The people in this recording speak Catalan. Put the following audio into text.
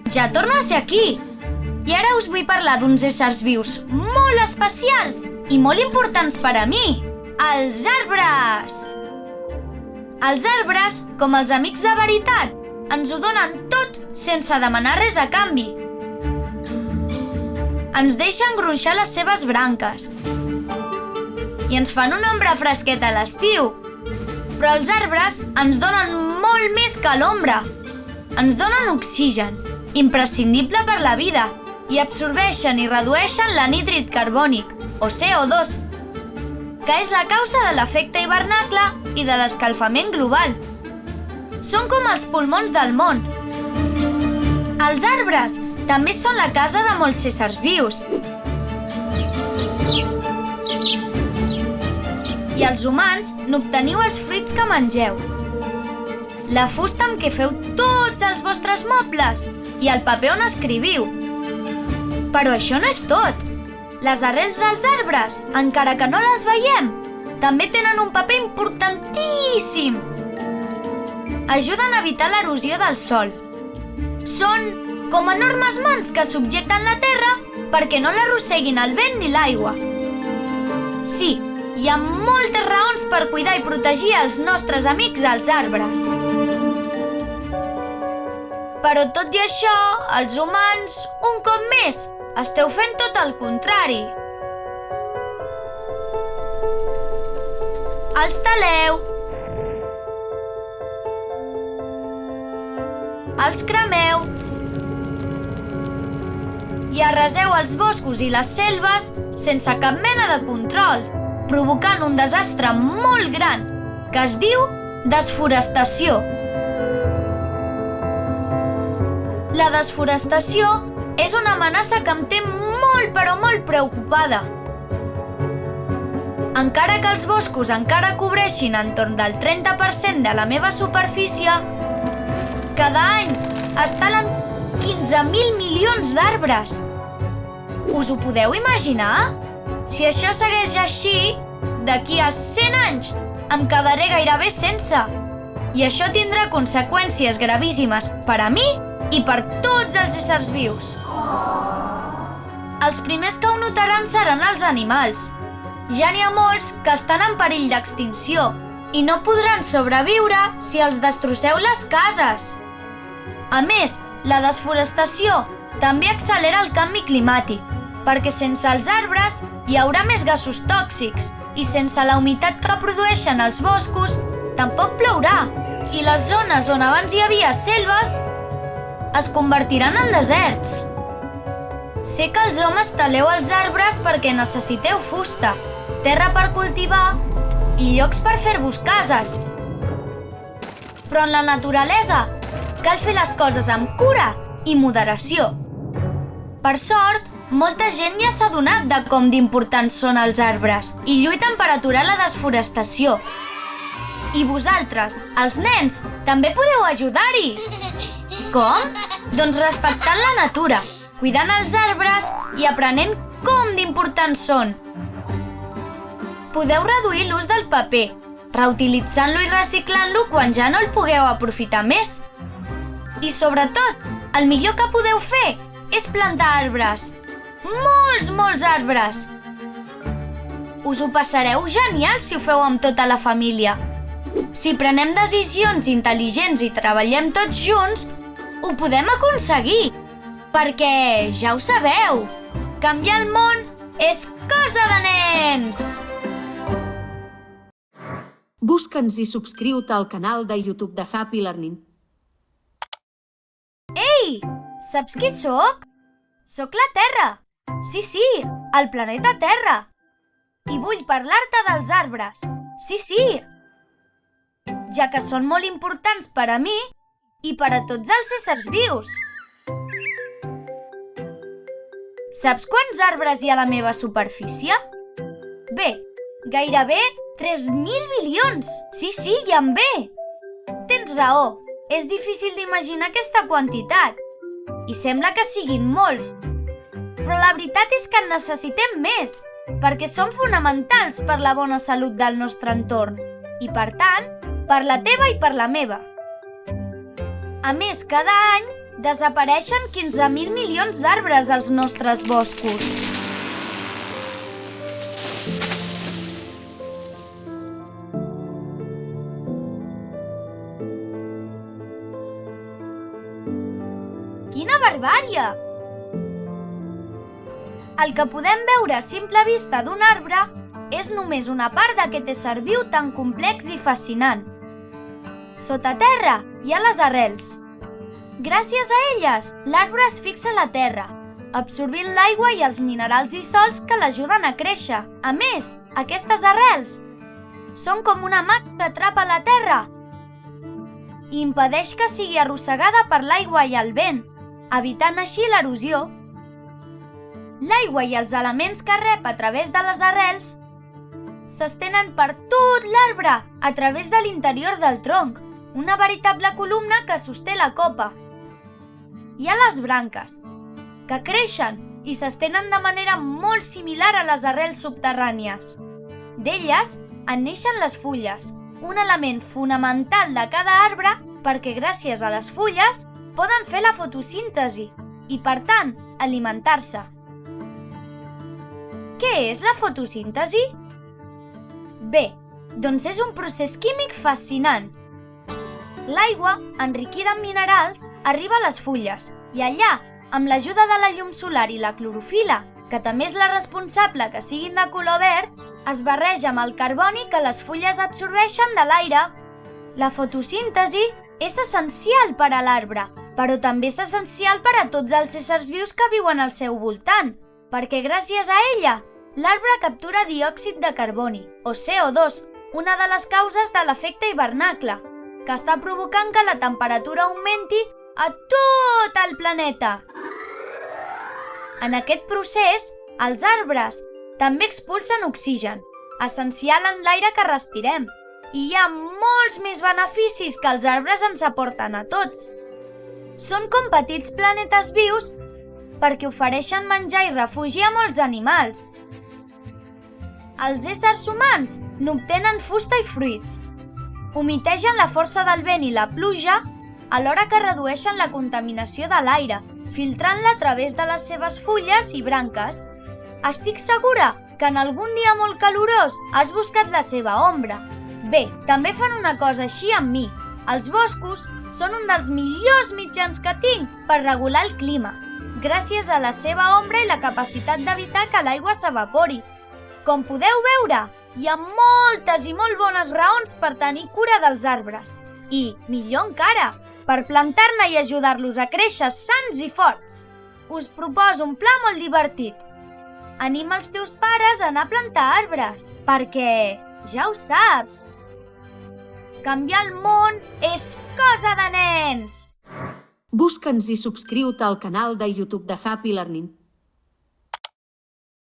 Ja torno a ser aquí! I ara us vull parlar d'uns éssers vius molt especials i molt importants per a mi, els arbres! Els arbres, com els amics de veritat, ens ho donen tot sense demanar res a canvi. Ens deixen gronxar les seves branques i ens fan una ombra fresqueta a l'estiu. Però els arbres ens donen molt més que l'ombra. Ens donen oxigen, imprescindible per la vida, i absorbeixen i redueixen l'anhídrid carbònic, o CO2, que és la causa de l'efecte hivernacle i de l'escalfament global. Són com els pulmons del món. Els arbres també són la casa de molts éssers vius. I els humans n'obteniu els fruits que mengeu, la fusta amb què feu tots els vostres mobles i el paper on escriviu. Però això no és tot. Les arrels dels arbres, encara que no les veiem, també tenen un paper importantíssim. Ajuden a evitar l'erosió del sòl. Són com enormes mans que subjecten la terra perquè no l'arrosseguin el vent ni l'aigua. Sí, hi ha moltes raons per cuidar i protegir els nostres amics els arbres. Però tot i això, els humans, un cop més, esteu fent tot el contrari. Els taleu, els cremeu i arraseu els boscos i les selves sense cap mena de control, provocant un desastre molt gran que es diu desforestació. La desforestació és una amenaça que em té molt però molt preocupada. Encara que els boscos encara cobreixin entorn del 30% de la meva superfície, cada any es talen 15.000 milions d'arbres. Us ho podeu imaginar? Si això segueix així, d'aquí a 100 anys em quedaré gairebé sense. I això tindrà conseqüències gravíssimes per a mi i per tots els éssers vius. Els primers que ho notaran seran els animals. Ja n'hi ha molts que estan en perill d'extinció i no podran sobreviure si els destrosseu les cases. A més, la desforestació també accelera el canvi climàtic, perquè sense els arbres hi haurà més gasos tòxics i sense la humitat que produeixen els boscos tampoc plourà i les zones on abans hi havia selves es convertiran en deserts. Sé que els homes taleu els arbres perquè necessiteu fusta, terra per cultivar i llocs per fer-vos cases. Però en la naturalesa cal fer les coses amb cura i moderació. Per sort, molta gent ja s'ha adonat de com d'importants són els arbres i lluiten per aturar la desforestació. I vosaltres, els nens, també podeu ajudar-hi. Com? Doncs respectant la natura, cuidant els arbres i aprenent com d'importants són. Podeu reduir l'ús del paper, reutilitzant-lo i reciclant-lo quan ja no el pugueu aprofitar més. I sobretot, el millor que podeu fer és plantar arbres. Molts arbres! Us ho passareu genial si ho feu amb tota la família. Si prenem decisions intel·ligents i treballem tots junts, ho podem aconseguir. Perquè, ja ho sabeu, canviar el món és cosa de nens! Busca'ns i subscriu-te al canal de YouTube de Happy Learning. Ei! Saps qui sóc? Sóc la Terra! Sí, el planeta Terra! I vull parlar-te dels arbres. Sí! Ja que són molt importants per a mi i per a tots els éssers vius. Saps quants arbres hi ha a la meva superfície? Bé, gairebé 3.000 milions! Sí, ja em ve! Tens raó, és difícil d'imaginar aquesta quantitat. I sembla que siguin molts. Però la veritat és que en necessitem més, perquè són fonamentals per la bona salut del nostre entorn. I per tant, per la teva i per la meva. A més, cada any Desapareixen 15.000 milions d'arbres als nostres boscos. Quina barbàrie! El que podem veure a simple vista d'un arbre és només una part d'aquest ésser viu tan complex i fascinant. Sota terra hi ha les arrels. Gràcies a elles, l'arbre es fixa a la terra, absorbint l'aigua i els minerals dissolts que l'ajuden a créixer. A més, aquestes arrels són com una mà que atrapa la terra i impedeix que sigui arrossegada per l'aigua i el vent, evitant així l'erosió. L'aigua i els elements que rep a través de les arrels s'estenen per tot l'arbre a través de l'interior del tronc, una veritable columna que sosté la copa. Hi ha les branques, que creixen i s'estenen de manera molt similar a les arrels subterrànies. D'elles en neixen les fulles, un element fonamental de cada arbre perquè gràcies a les fulles poden fer la fotosíntesi i, per tant, alimentar-se. Què és la fotosíntesi? Bé, doncs és un procés químic fascinant. L'aigua, enriquida en minerals, arriba a les fulles i allà, amb l'ajuda de la llum solar i la clorofila, que també és la responsable que siguin de color verd, es barreja amb el carboni que les fulles absorbeixen de l'aire. La fotosíntesi és essencial per a l'arbre, però també és essencial per a tots els éssers vius que viuen al seu voltant, perquè gràcies a ella, l'arbre captura diòxid de carboni, o CO2, una de les causes de l'efecte hivernacle, que està provocant que la temperatura augmenti a tot el planeta. En aquest procés, els arbres també expulsen oxigen, essencial en l'aire que respirem, i hi ha molts més beneficis que els arbres ens aporten a tots. Són com petits planetes vius perquè ofereixen menjar i refugi a molts animals. Els éssers humans n'obtenen fusta i fruits. Humitegen la força del vent i la pluja alhora que redueixen la contaminació de l'aire, filtrant-la a través de les seves fulles i branques. Estic segura que en algun dia molt calorós has buscat la seva ombra. Bé, també fan una cosa així amb mi. Els boscos són un dels millors mitjans que tinc per regular el clima, gràcies a la seva ombra i la capacitat d'evitar que l'aigua s'evapori. Com podeu veure, hi ha moltes i molt bones raons per tenir cura dels arbres. I, millor encara, per plantar-ne i ajudar-los a créixer sans i forts. Us proposo un pla molt divertit. Anima els teus pares a anar a plantar arbres, perquè, ja ho saps, canviar el món és cosa de nens! Busca'ns i subscriu-te al canal de YouTube de Happy Learning.